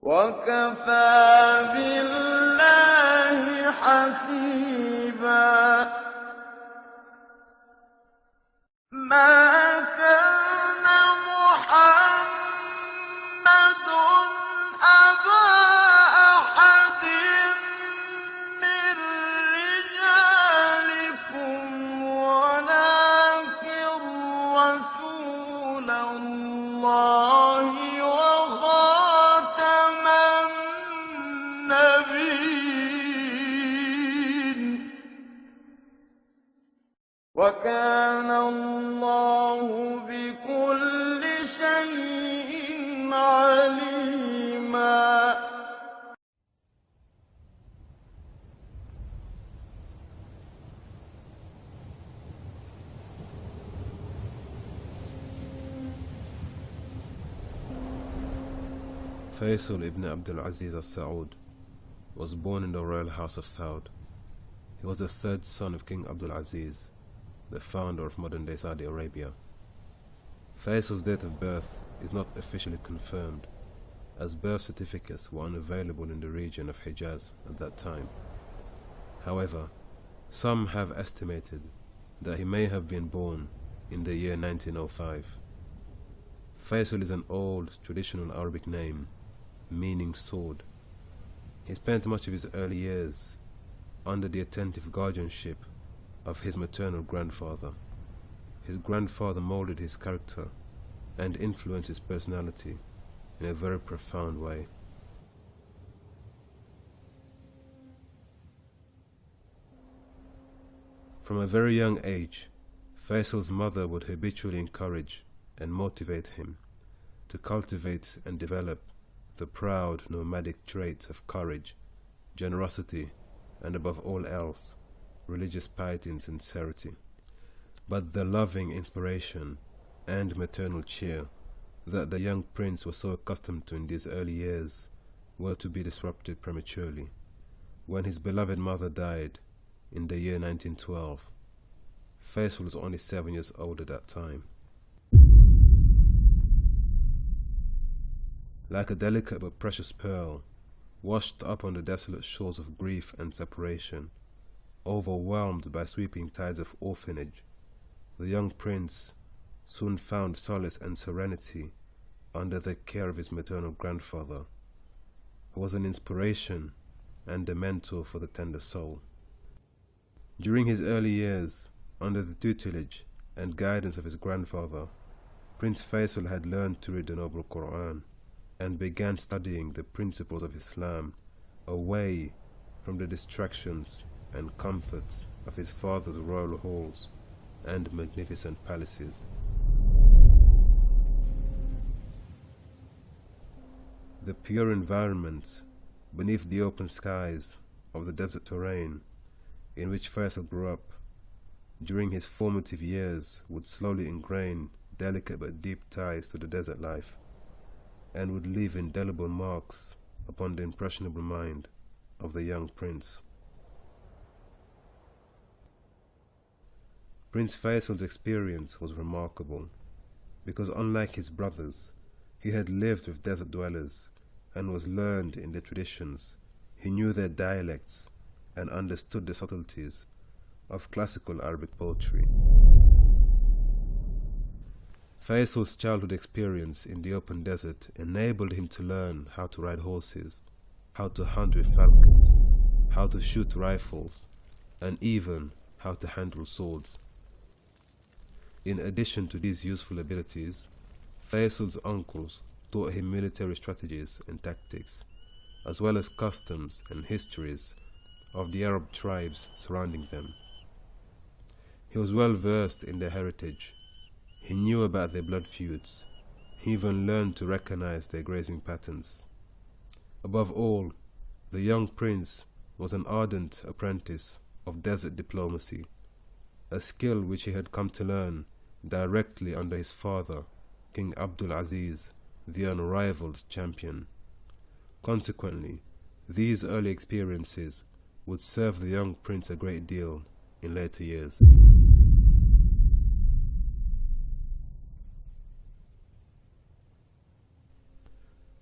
وَكَفَىٰ بِاللَّهِ حَسِيبًا مَا كَانَ مُحَمَّدٌ أَبَا أَحَدٍ مِّن رِّجَالِكُمْ وَلَٰكِن رَّسُولَ اللَّهِ وَخَاتَمَ النَّبِيِّينَ ۗ وَكَانَ اللَّهُ بِكُلِّ شَيْءٍ عَلِيمًا. Faisal ibn Abdul Aziz al-Saud was born in the royal house of Saud. He was the third son of King Abdul Aziz, the founder of modern-day Saudi Arabia. Faisal's date of birth is not officially confirmed, as birth certificates were unavailable in the region of Hijaz at that time. However, some have estimated that he may have been born in the year 1905. Faisal is an old, traditional Arabic name, meaning sword. He spent much of his early years under the attentive guardianship of his maternal grandfather. His grandfather molded his character and influenced his personality in a very profound way. From a very young age, Faisal's mother would habitually encourage and motivate him to cultivate and develop the proud nomadic traits of courage, generosity, and above all else, religious piety and sincerity. But the loving inspiration and maternal cheer that the young prince was so accustomed to in these early years were to be disrupted prematurely when his beloved mother died in the year 1912. Faisal was only 7 years old at that time. Like a delicate but precious pearl, washed up on the desolate shores of grief and separation, overwhelmed by sweeping tides of orphanage, the young prince soon found solace and serenity under the care of his maternal grandfather, who was an inspiration and a mentor for the tender soul. During his early years, under the tutelage and guidance of his grandfather, Prince Faisal had learned to read the Noble Quran and began studying the principles of Islam away from the distractions and comforts of his father's royal halls and magnificent palaces. The pure environments beneath the open skies of the desert terrain in which Faisal grew up during his formative years would slowly ingrain delicate but deep ties to the desert life, and would leave indelible marks upon the impressionable mind of the young prince. Prince Faisal's experience was remarkable, because unlike his brothers, he had lived with desert dwellers and was learned in their traditions. He knew their dialects and understood the subtleties of classical Arabic poetry. Faisal's childhood experience in the open desert enabled him to learn how to ride horses, how to hunt with falcons, how to shoot rifles, and even how to handle swords. In addition to these useful abilities, Faisal's uncles taught him military strategies and tactics, as well as customs and histories of the Arab tribes surrounding them. He was well versed in their heritage. He knew about their blood feuds. He even learned to recognize their grazing patterns. Above all, the young prince was an ardent apprentice of desert diplomacy, a skill which he had come to learn directly under his father, King Abdul Aziz, the unrivaled champion. Consequently, these early experiences would serve the young prince a great deal in later years.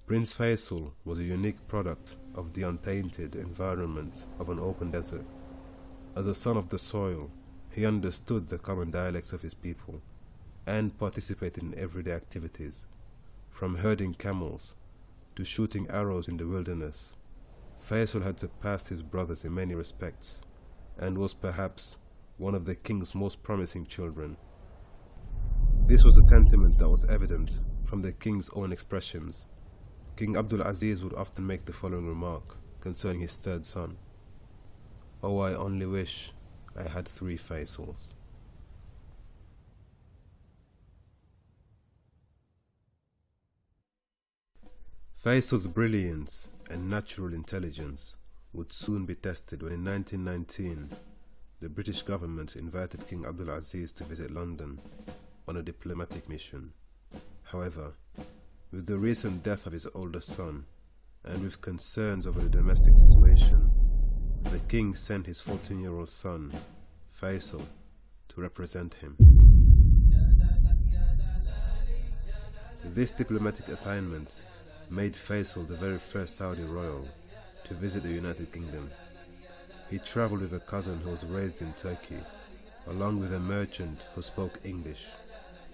Prince Faisal was a unique product of the untainted environment of an open desert. As a son of the soil, he understood the common dialects of his people and participated in everyday activities, from herding camels to shooting arrows in the wilderness. Faisal had surpassed his brothers in many respects and was perhaps one of the king's most promising children. This was a sentiment that was evident from the king's own expressions. King Abdul Aziz would often make the following remark concerning his third son: "Oh, I only wish I had 3 Faisals." Faisal's brilliance and natural intelligence would soon be tested when in 1919 the British government invited King Abdul Aziz to visit London on a diplomatic mission. However, with the recent death of his oldest son, and with concerns over the domestic situation, the king sent his 14-year-old son, Faisal, to represent him. This diplomatic assignment made Faisal the very first Saudi royal to visit the United Kingdom. He traveled with a cousin who was raised in Turkey, along with a merchant who spoke English.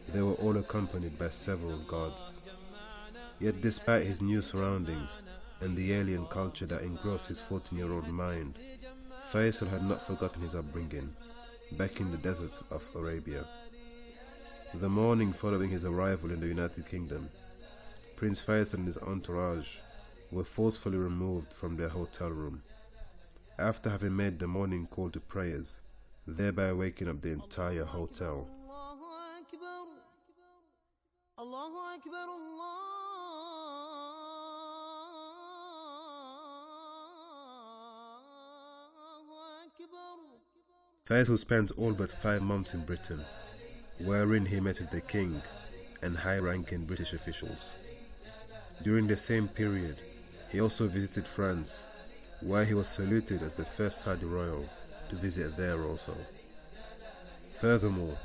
They were all accompanied by several guards. Yet despite his new surroundings and the alien culture that engrossed his 14-year-old mind, Faisal had not forgotten his upbringing back in the desert of Arabia. The morning following his arrival in the United Kingdom, Prince Faisal and his entourage were forcefully removed from their hotel room, after having made the morning call to prayers, thereby waking up the entire hotel. Faisal spent all but 5 months in Britain, wherein he met with the king and high-ranking British officials. During the same period, he also visited France, where he was saluted as the first Saudi royal to visit there also. Furthermore,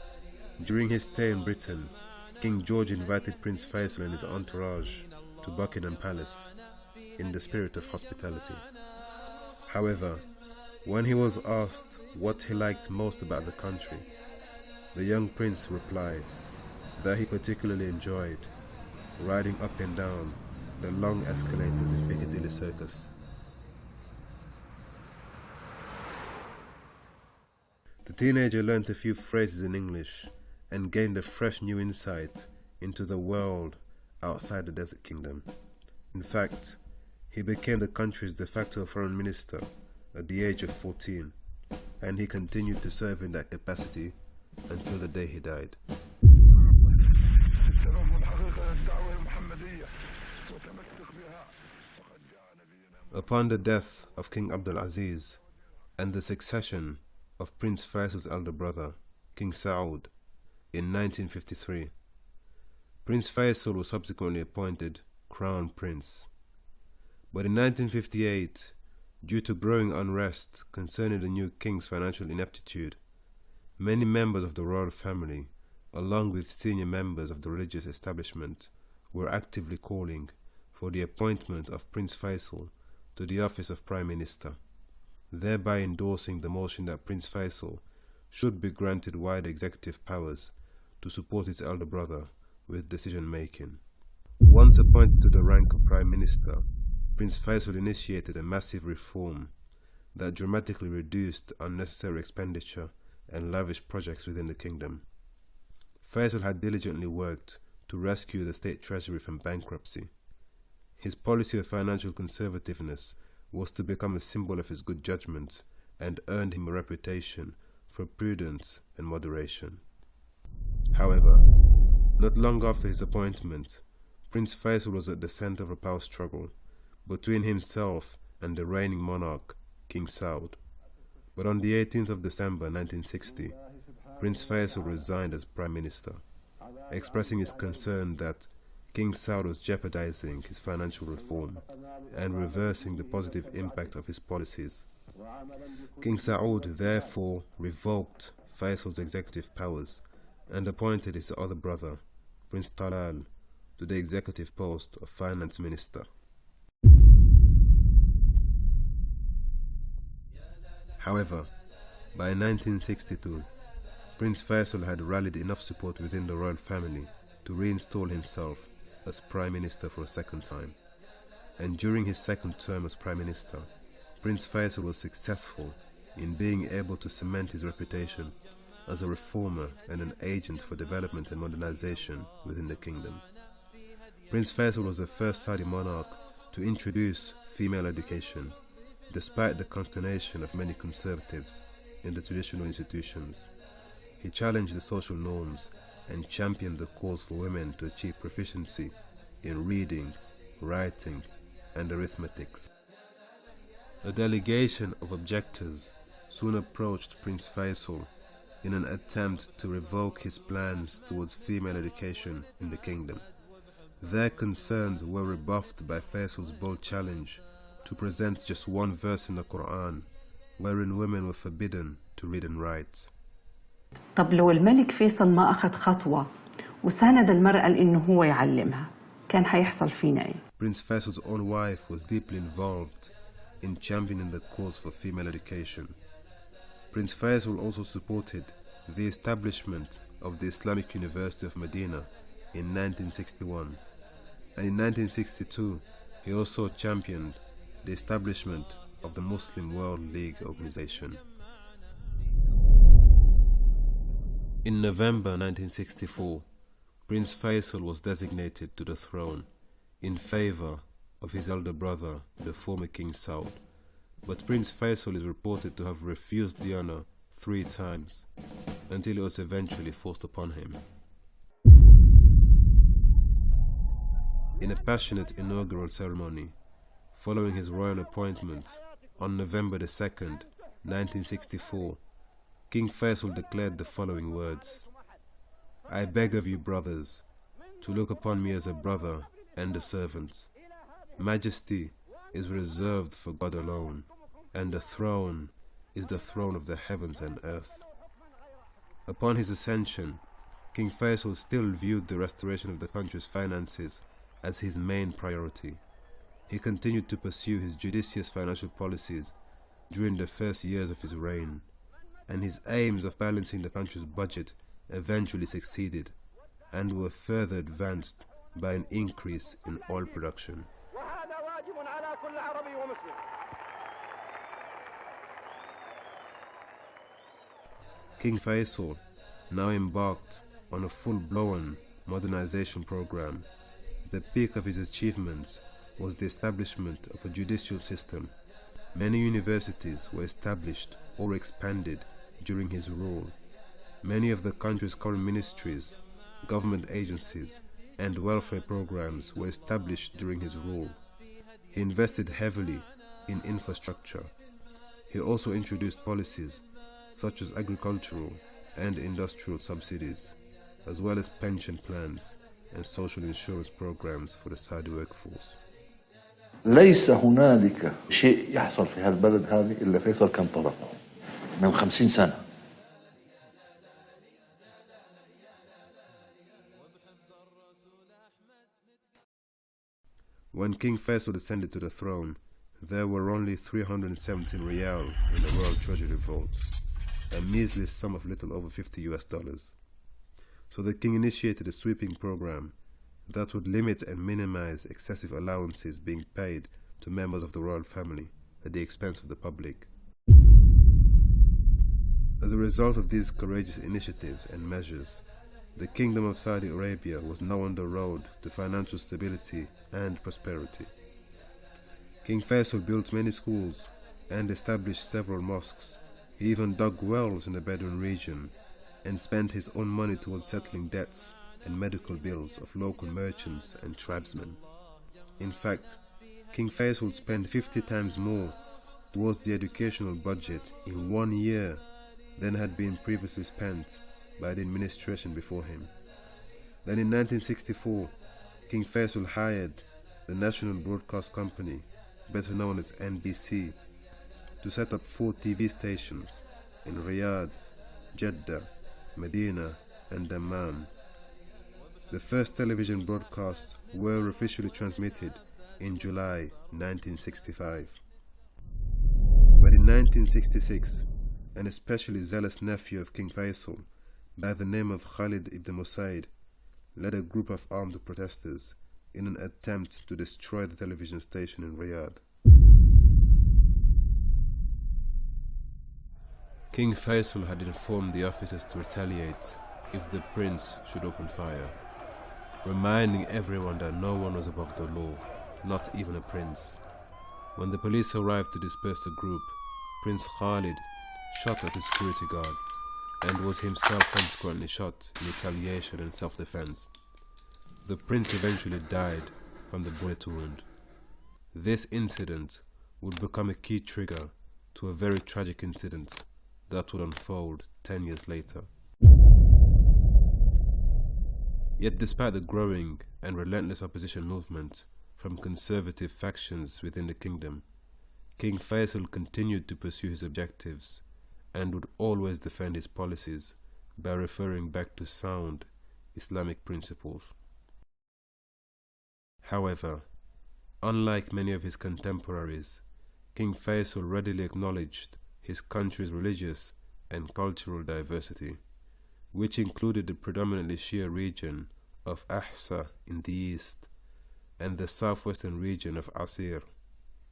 during his stay in Britain, King George invited Prince Faisal and his entourage to Buckingham Palace in the spirit of hospitality. However, when he was asked what he liked most about the country, the young prince replied that he particularly enjoyed riding up and down the long escalators in Piccadilly Circus. The teenager learnt a few phrases in English and gained a fresh new insight into the world outside the Desert Kingdom. In fact, he became the country's de facto foreign minister at the age of 14, and he continued to serve in that capacity until the day he died. Upon the death of King Abdul Aziz and the succession of Prince Faisal's elder brother, King Saud, in 1953, Prince Faisal was subsequently appointed Crown Prince. But in 1958, due to growing unrest concerning the new king's financial ineptitude, many members of the royal family, along with senior members of the religious establishment, were actively calling for the appointment of Prince Faisal to the office of Prime Minister, thereby endorsing the motion that Prince Faisal should be granted wide executive powers to support his elder brother with decision-making. Once appointed to the rank of Prime Minister, Prince Faisal initiated a massive reform that dramatically reduced unnecessary expenditure and lavish projects within the kingdom. Faisal had diligently worked to rescue the state treasury from bankruptcy. His policy of financial conservativeness was to become a symbol of his good judgment and earned him a reputation for prudence and moderation. However, not long after his appointment, Prince Faisal was at the center of a power struggle between himself and the reigning monarch, King Saud. But on the 18th of December 1960, Prince Faisal resigned as Prime Minister, expressing his concern that King Saud was jeopardizing his financial reform and reversing the positive impact of his policies. King Saud therefore revoked Faisal's executive powers and appointed his other brother, Prince Talal, to the executive post of finance minister. However, by 1962, Prince Faisal had rallied enough support within the royal family to reinstall himself as Prime Minister for a second time. And during his second term as Prime Minister, Prince Faisal was successful in being able to cement his reputation as a reformer and an agent for development and modernization within the kingdom. Prince Faisal was the first Saudi monarch to introduce female education, despite the consternation of many conservatives in the traditional institutions. He challenged the social norms and championed the calls for women to achieve proficiency in reading, writing, and arithmetics. A delegation of objectors soon approached Prince Faisal in an attempt to revoke his plans towards female education in the kingdom. Their concerns were rebuffed by Faisal's bold challenge to present just one verse in the Quran wherein women were forbidden to read and write. طب لو الملك فيصل ما أخذ خطوة وساند المرأة لأنه هو يعلمها كان حيحصل فينا إيه؟ Prince Faisal's own wife was deeply involved in championing the cause for female education. Prince Faisal also supported the establishment of the Islamic University of Medina in 1961, and in 1962 he also championed the establishment of the Muslim World League organization. In November 1964, Prince Faisal was designated to the throne in favor of his elder brother, the former King Saud, but Prince Faisal is reported to have refused the honor 3 times until it was eventually forced upon him. In a passionate inaugural ceremony following his royal appointment on November 2nd, 1964, King Faisal declared the following words: "I beg of you, brothers, to look upon me as a brother and a servant. Majesty is reserved for God alone, and the throne is the throne of the heavens and earth." Upon his ascension, King Faisal still viewed the restoration of the country's finances as his main priority. He continued to pursue his judicious financial policies during the first years of his reign, and his aims of balancing the country's budget eventually succeeded and were further advanced by an increase in oil production. King Faisal now embarked on a full-blown modernization program. The peak of his achievements was the establishment of a judicial system. Many universities were established or expanded during his rule. Many of the country's current ministries, government agencies, and welfare programs were established during his rule. He invested heavily in infrastructure. He also introduced policies such as agricultural and industrial subsidies, as well as pension plans and social insurance programs for the Saudi workforce. ليس هنالك شيء يحصل في هالبلد هذه إلا فيصل كان طرفه من 50 سنة. When King Faisal descended to the throne, there were only 317 riyal in the royal treasury vault, a measly sum of little over $50. So the king initiated a sweeping program that would limit and minimize excessive allowances being paid to members of the royal family at the expense of the public. As a result of these courageous initiatives and measures, the Kingdom of Saudi Arabia was now on the road to financial stability and prosperity. King Faisal built many schools and established several mosques. He even dug wells in the Bedouin region and spent his own money towards settling debts and medical bills of local merchants and tribesmen. In fact, King Faisal spent 50 times more towards the educational budget in 1 year than had been previously spent by the administration before him. Then in 1964, King Faisal hired the National Broadcast Company, better known as NBC, to set up 4 TV stations in Riyadh, Jeddah, Medina, and Dammam. The first television broadcasts were officially transmitted in July 1965. But in 1966, an especially zealous nephew of King Faisal, by the name of Khalid ibn Musaid, led a group of armed protesters in an attempt to destroy the television station in Riyadh. King Faisal had informed the officers to retaliate if the prince should open fire, reminding everyone that no one was above the law, not even a prince. When the police arrived to disperse the group, Prince Khalid shot at his security guard and was himself consequently shot in retaliation and self-defense. The prince eventually died from the bullet wound. This incident would become a key trigger to a very tragic incident that would unfold 10 years later. Yet despite the growing and relentless opposition movement from conservative factions within the kingdom, King Faisal continued to pursue his objectives and would always defend his policies by referring back to sound Islamic principles. However, unlike many of his contemporaries, King Faisal readily acknowledged his country's religious and cultural diversity, which included the predominantly Shia region of Ahsa in the east and the southwestern region of Asir.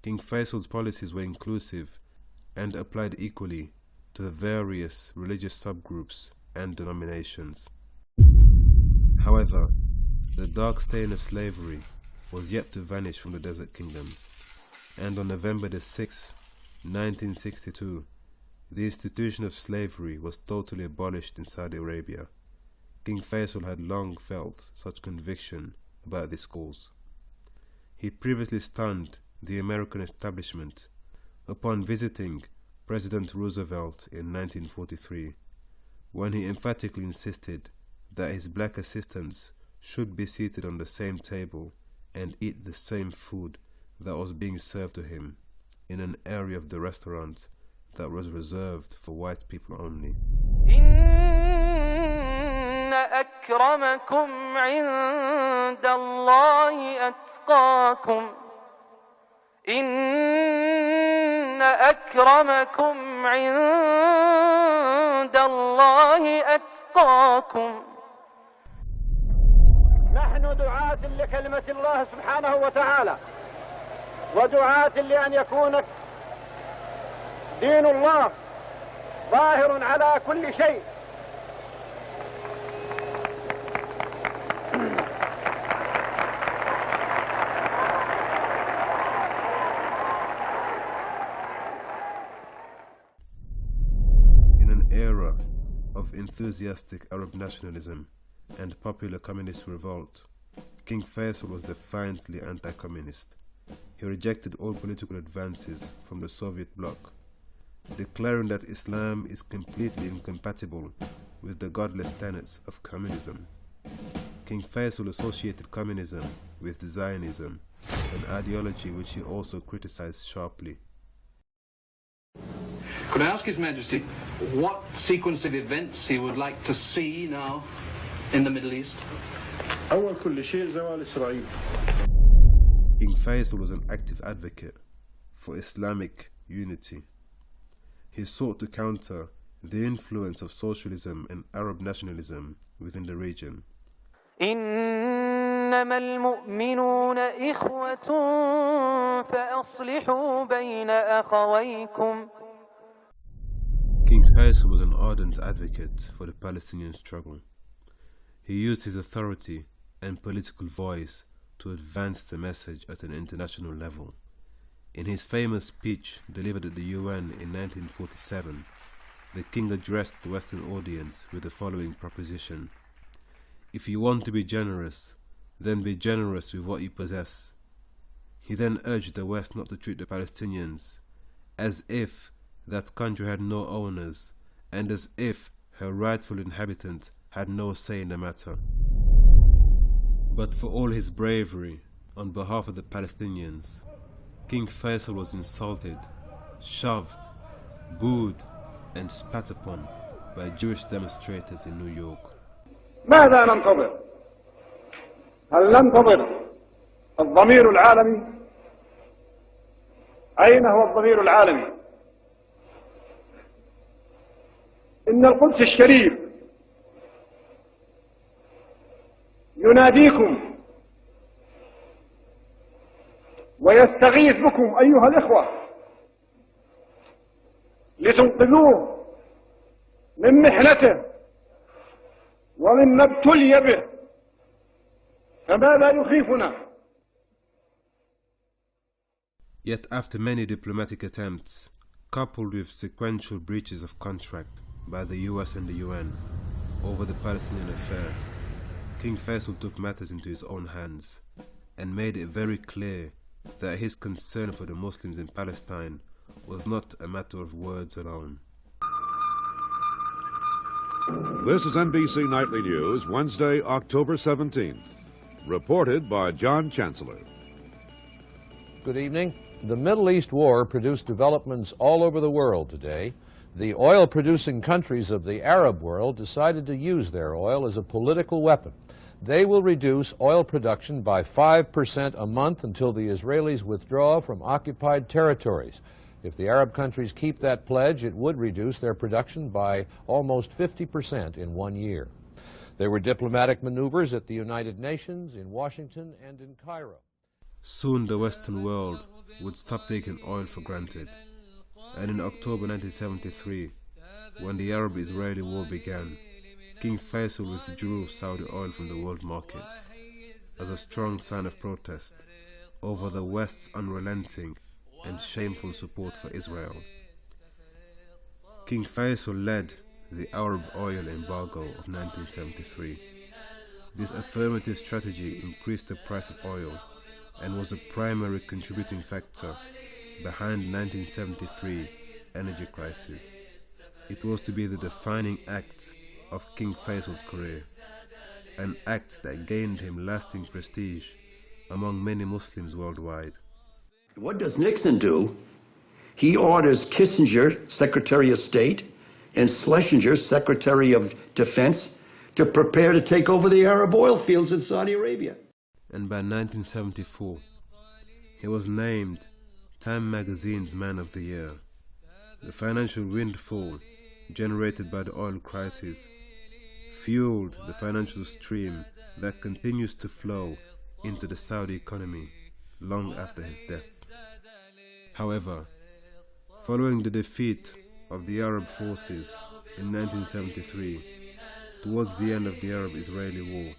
King Faisal's policies were inclusive and applied equally to the various religious subgroups and denominations. However, the dark stain of slavery was yet to vanish from the Desert Kingdom, and on November 6, 1962, the institution of slavery was totally abolished in Saudi Arabia. King Faisal had long felt such conviction about this cause. He previously stunned the American establishment upon visiting President Roosevelt in 1943, when he emphatically insisted that his black assistants should be seated on the same table and eat the same food that was being served to him in an area of the restaurant that was reserved for white people only. إن أكرمكم عند الله أتقاكم إن أكرمكم عند الله أتقاكم. نحن دعاة لكلمة الله سبحانه وتعالى ودعاة لأن يكون دين الله ظاهر على كل شيء. In an era of enthusiastic Arab nationalism and popular communist revolt, King Faisal was defiantly anti-communist. He rejected all political advances from the Soviet bloc, declaring that Islam is completely incompatible with the godless tenets of communism. King Faisal associated communism with Zionism, an ideology which he also criticized sharply. Could I ask His Majesty what sequence of events he would like to see now in the Middle East? King Faisal was an active advocate for Islamic unity. He sought to counter the influence of socialism and Arab nationalism within the region. إنما المؤمنون إخوة فأصلحوا بين أخويكم. King Faisal was an ardent advocate for the Palestinian struggle. He used his authority and political voice to advance the message at an international level. In his famous speech delivered at the UN in 1947, the king addressed the Western audience with the following proposition: "If you want to be generous, then be generous with what you possess." He then urged the West not to treat the Palestinians as if that country had no owners and as if her rightful inhabitant had no say in the matter. But for all his bravery on behalf of the Palestinians, King Faisal was insulted, shoved, booed, and spat upon by Jewish demonstrators in New York. ماذا ننتظر؟ هل ننتظر الضمير العالمي؟ أين هو الضمير العالمي؟ إن القدس الشريف يناديكم ويستغيث بكم أيها الإخوة لتنقذوه من محنته ومما ابتلي به، فما لا يخيفنا. Yet after many diplomatic attempts, coupled with sequential breaches of contract by the US and the UN over the Palestinian affair, King Faisal took matters into his own hands and made it very clear that his concern for the Muslims in Palestine was not a matter of words alone. This is NBC Nightly News, Wednesday, October 17th. Reported by John Chancellor. Good evening. The Middle East war produced developments all over the world today. The oil-producing countries of the Arab world decided to use their oil as a political weapon. They will reduce oil production by 5% a month until the Israelis withdraw from occupied territories. If the Arab countries keep that pledge, it would reduce their production by almost 50% in 1 year. There were diplomatic maneuvers at the United Nations, in Washington, and in Cairo. Soon the Western world would stop taking oil for granted. And in October 1973, when the Arab-Israeli war began, King Faisal withdrew Saudi oil from the world markets as a strong sign of protest over the West's unrelenting and shameful support for Israel. King Faisal led the Arab oil embargo of 1973. This affirmative strategy increased the price of oil and was a primary contributing factor behind the 1973 energy crisis. It was to be the defining act of King Faisal's career, an act that gained him lasting prestige among many Muslims worldwide. What does Nixon do? He orders Kissinger, Secretary of State, and Schlesinger, Secretary of Defense, to prepare to take over the Arab oil fields in Saudi Arabia. And by 1974, he was named Time magazine's Man of the Year. The financial windfall generated by the oil crisis fueled the financial stream that continues to flow into the Saudi economy long after his death. However, following the defeat of the Arab forces in 1973, towards the end of the Arab-Israeli war,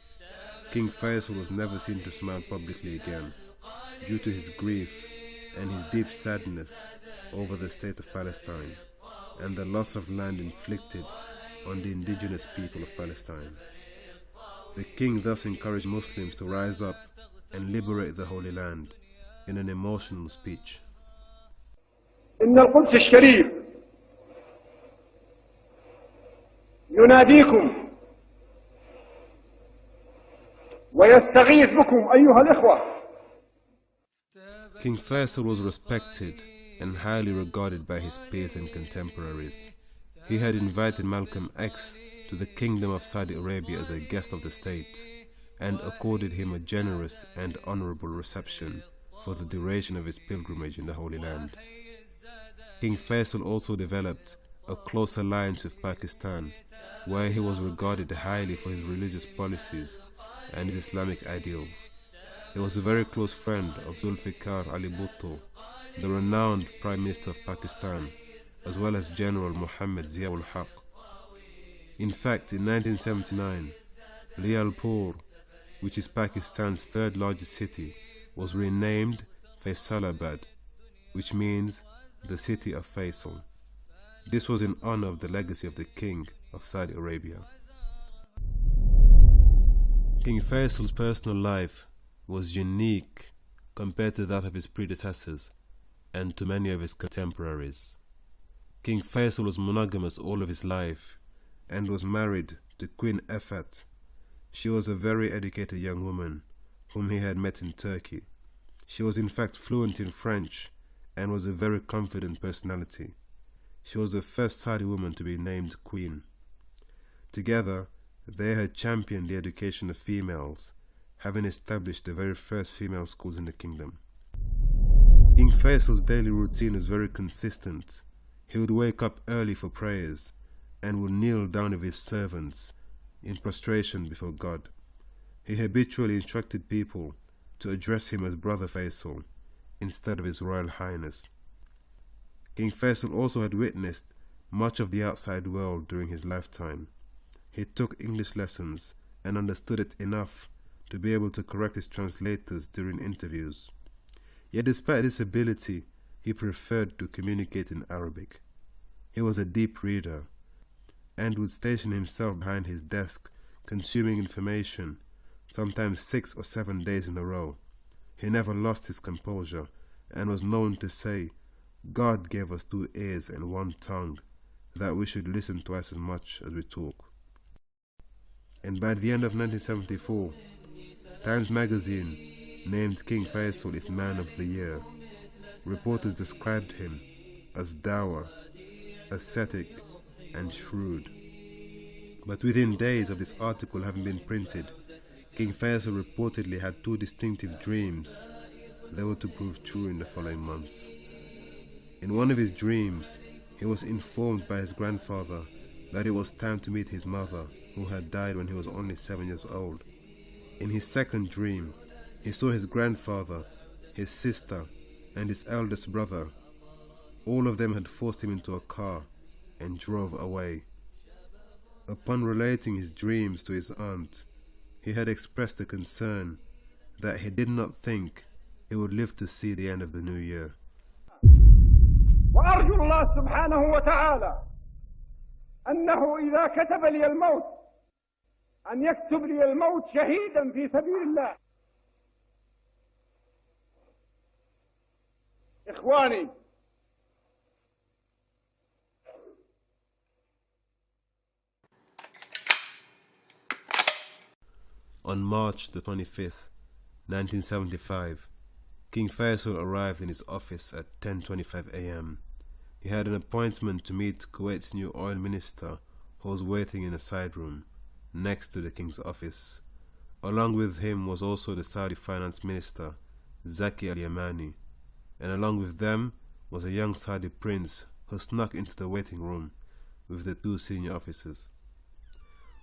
King Faisal was never seen to smile publicly again due to his grief and his deep sadness over the state of Palestine and the loss of land inflicted on the indigenous people of Palestine. The king thus encouraged Muslims to rise up and liberate the Holy Land in an emotional speech. إن القدس الشريف يناديكم ويستغيث بكم أيها الإخوة. King Faisal was respected and highly regarded by his peers and contemporaries. He had invited Malcolm X to the Kingdom of Saudi Arabia as a guest of the state and accorded him a generous and honorable reception for the duration of his pilgrimage in the Holy Land. King Faisal also developed a close alliance with Pakistan, where he was regarded highly for his religious policies and his Islamic ideals. He was a very close friend of Zulfikar Ali Bhutto, the renowned Prime Minister of Pakistan, as well as General Muhammad Zia-ul-Haq. In fact, in 1979, Lialpur, which is Pakistan's third largest city, was renamed Faisalabad, which means the city of Faisal. This was in honor of the legacy of the King of Saudi Arabia. King Faisal's personal life was unique compared to that of his predecessors and to many of his contemporaries. King Faisal was monogamous all of his life and was married to Queen Effat. She was a very educated young woman whom he had met in Turkey. She was in fact fluent in French and was a very confident personality. She was the first Saudi woman to be named queen. Together, they had championed the education of females having established the very first female schools in the kingdom. King Faisal's daily routine was very consistent. He would wake up early for prayers and would kneel down with his servants in prostration before God. He habitually instructed people to address him as Brother Faisal instead of His Royal Highness. King Faisal also had witnessed much of the outside world during his lifetime. He took English lessons and understood it enough to be able to correct his translators during interviews. Yet despite this ability, he preferred to communicate in Arabic. He was a deep reader and would station himself behind his desk, consuming information, sometimes 6 or 7 days in a row. He never lost his composure and was known to say, "God gave us 2 ears and 1 tongue, that we should listen twice as much as we talk." And by the end of 1974, Times magazine named King Faisal its Man of the Year. Reporters described him as dour, ascetic, and shrewd. But within days of this article having been printed, King Faisal reportedly had 2 distinctive dreams that were to prove true in the following months. In one of his dreams, he was informed by his grandfather that it was time to meet his mother, who had died when he was only 7 years old. In his second dream, he saw his grandfather, his sister, and his eldest brother. All of them had forced him into a car and drove away. Upon relating his dreams to his aunt, he had expressed a concern that he did not think he would live to see the end of the new year. وأرجو الله سبحانه وتعالى أنه إذا كتب لي الموت أن يكتب لي الموت شهيدا في سبيل الله. إخواني، On March the 25th, 1975, King Faisal arrived in his office at 10:25 a.m. He had an appointment to meet Kuwait's new oil minister, who was waiting in a side room next to the king's office. Along with him was also the Saudi finance minister, Zaki al-Yamani, and along with them was a young Saudi prince who snuck into the waiting room with the 2 senior officers.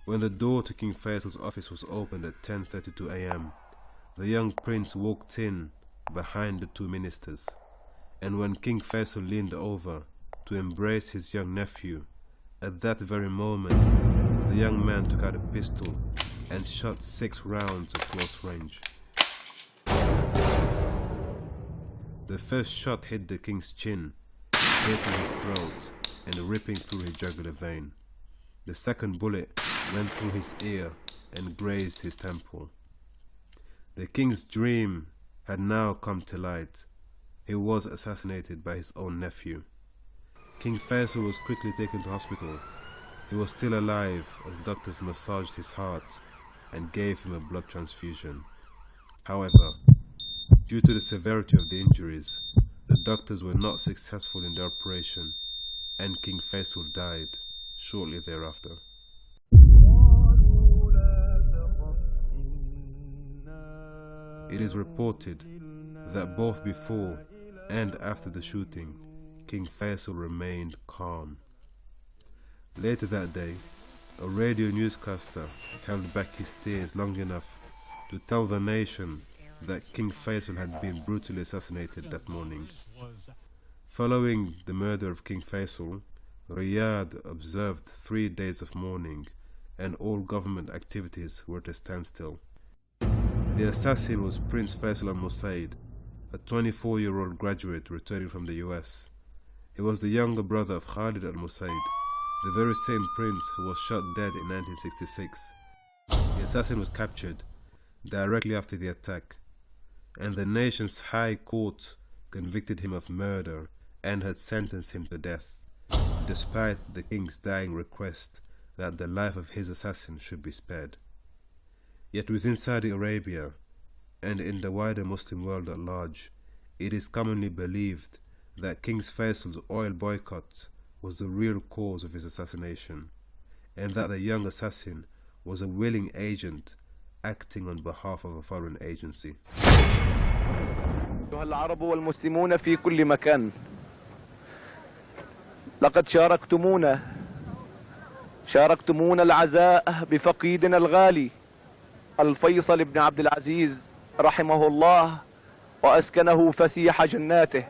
When the door to King Faisal's office was opened at 10:32 a.m., the young prince walked in behind the 2 ministers, and when King Faisal leaned over to embrace his young nephew, at that very moment, the young man took out a pistol and shot 6 rounds at close range. The first shot hit the king's chin, piercing his throat and ripping through his jugular vein. The second bullet went through his ear and grazed his temple. The king's dream had now come to light. He was assassinated by his own nephew. King Faisal was quickly taken to hospital. He was still alive as doctors massaged his heart and gave him a blood transfusion. However, due to the severity of the injuries, the doctors were not successful in their operation, and King Faisal died shortly thereafter. It is reported that both before and after the shooting, King Faisal remained calm. Later that day, a radio newscaster held back his tears long enough to tell the nation that King Faisal had been brutally assassinated that morning. Following the murder of King Faisal, Riyadh observed 3 days of mourning, and all government activities were at a standstill. The assassin was Prince Faisal al-Musaid, a 24-year-old graduate returning from the US. He was the younger brother of Khalid al-Musaid, the very same prince who was shot dead in 1966. The assassin was captured directly after the attack, and the nation's high court convicted him of murder and had sentenced him to death, despite the king's dying request that the life of his assassin should be spared. Yet within Saudi Arabia, and in the wider Muslim world at large, it is commonly believed that King Faisal's oil boycott was the real cause of his assassination, and that the young assassin was a willing agent acting on behalf of a foreign agency. أيها العرب والمسلمون في كل مكان، لقد شاركتمونا العزاء بفقيدنا الغالي الفيصل بن عبد العزيز رحمه الله وأسكنه فسيح جناته.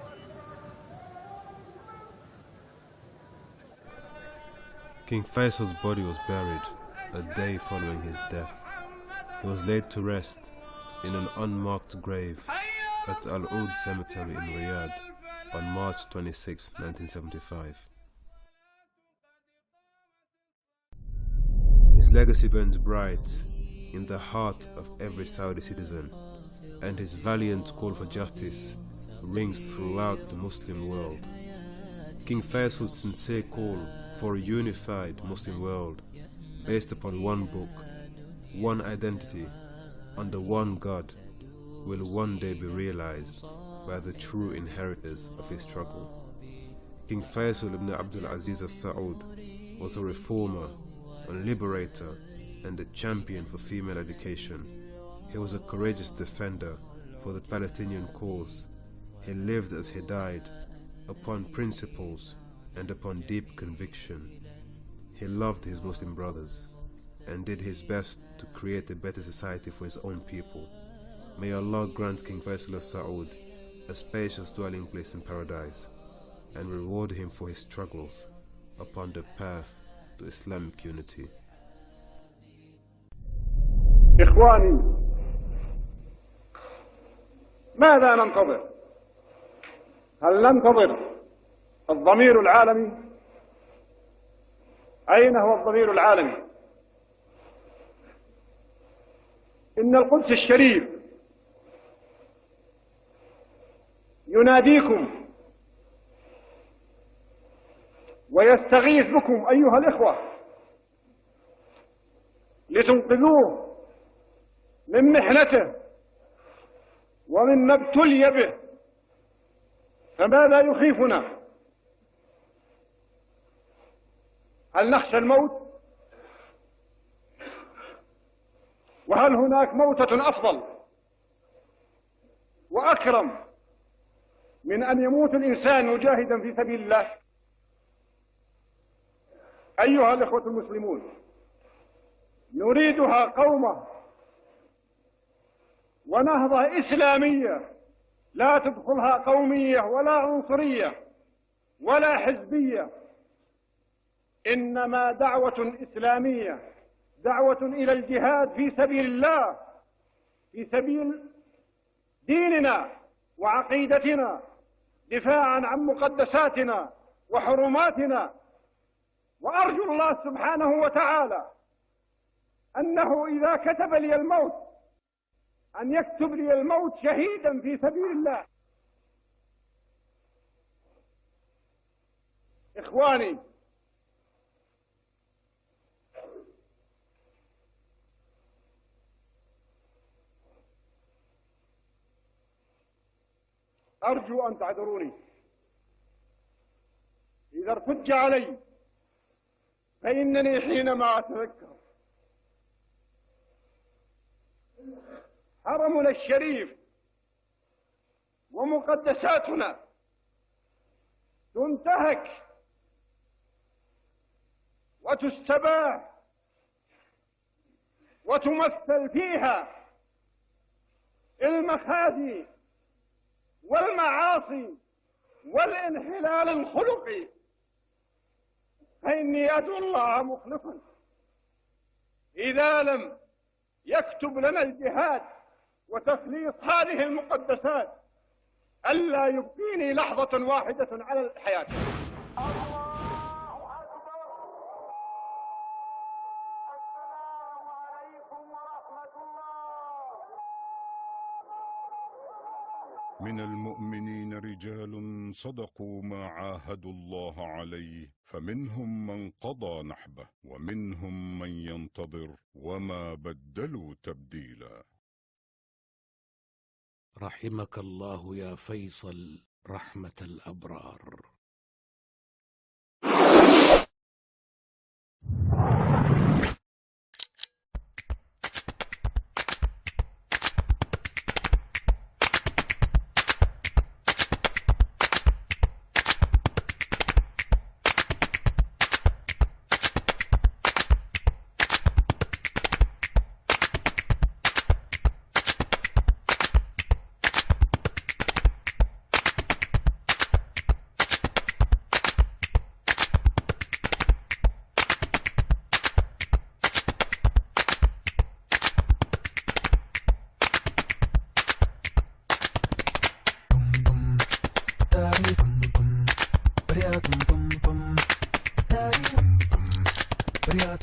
King Faisal's body was buried a day following his death. He was laid to rest in an unmarked grave at Al Oud Cemetery in Riyadh on March 26, 1975. His legacy burns bright in the heart of every Saudi citizen, and his valiant call for justice rings throughout the Muslim world. King Faisal's sincere call for a unified Muslim world based upon one book, one identity, under one God will one day be realized by the true inheritors of his struggle. King Faisal ibn Abdul Aziz al-Saud was a reformer, a liberator, and a champion for female education. He was a courageous defender for the Palestinian cause. He lived as he died, upon principles and upon deep conviction. He loved his Muslim brothers and did his best to create a better society for his own people. May Allah grant King Faisal al-Saud a spacious dwelling place in paradise and reward him for his struggles upon the path to Islamic unity. إخواني، ماذا ننتظر؟ هل ننتظر الضمير العالمي؟ أين هو الضمير العالمي؟ إن القدس الشريف يناديكم ويستغيث بكم أيها الإخوة لتنقذوه من محنته ومما ابتلي به. فماذا يخيفنا؟ هل نخشى الموت؟ وهل هناك موتة أفضل وأكرم من أن يموت الإنسان مجاهدا في سبيل الله؟ أيها الإخوة المسلمون، نريدها قومة ونهضة إسلامية لا تدخلها قومية ولا عنصرية ولا حزبية، إنما دعوة إسلامية، دعوة إلى الجهاد في سبيل الله، في سبيل ديننا وعقيدتنا، دفاعا عن مقدساتنا وحرماتنا. وأرجو الله سبحانه وتعالى أنه إذا كتب لي الموت أن يكتب لي الموت شهيدا في سبيل الله. إخواني، أرجو أن تعذروني إذا ارتج علي، فإنني حينما أتذكر حرمنا الشريف ومقدساتنا تنتهك وتستباح وتمثل فيها المخازي والمعاصي والانحلال الخلقي، فإني أدعو الله مخلصا إذا لم يكتب لنا الجهاد وتخليص هذه المقدسات ألا يبقيني لحظة واحدة على الحياة. من المؤمنين رجال صدقوا ما عاهدوا الله عليه فمنهم من قضى نحبه ومنهم من ينتظر وما بدلوا تبديلا. رحمك الله يا فيصل رحمة الأبرار. بريئة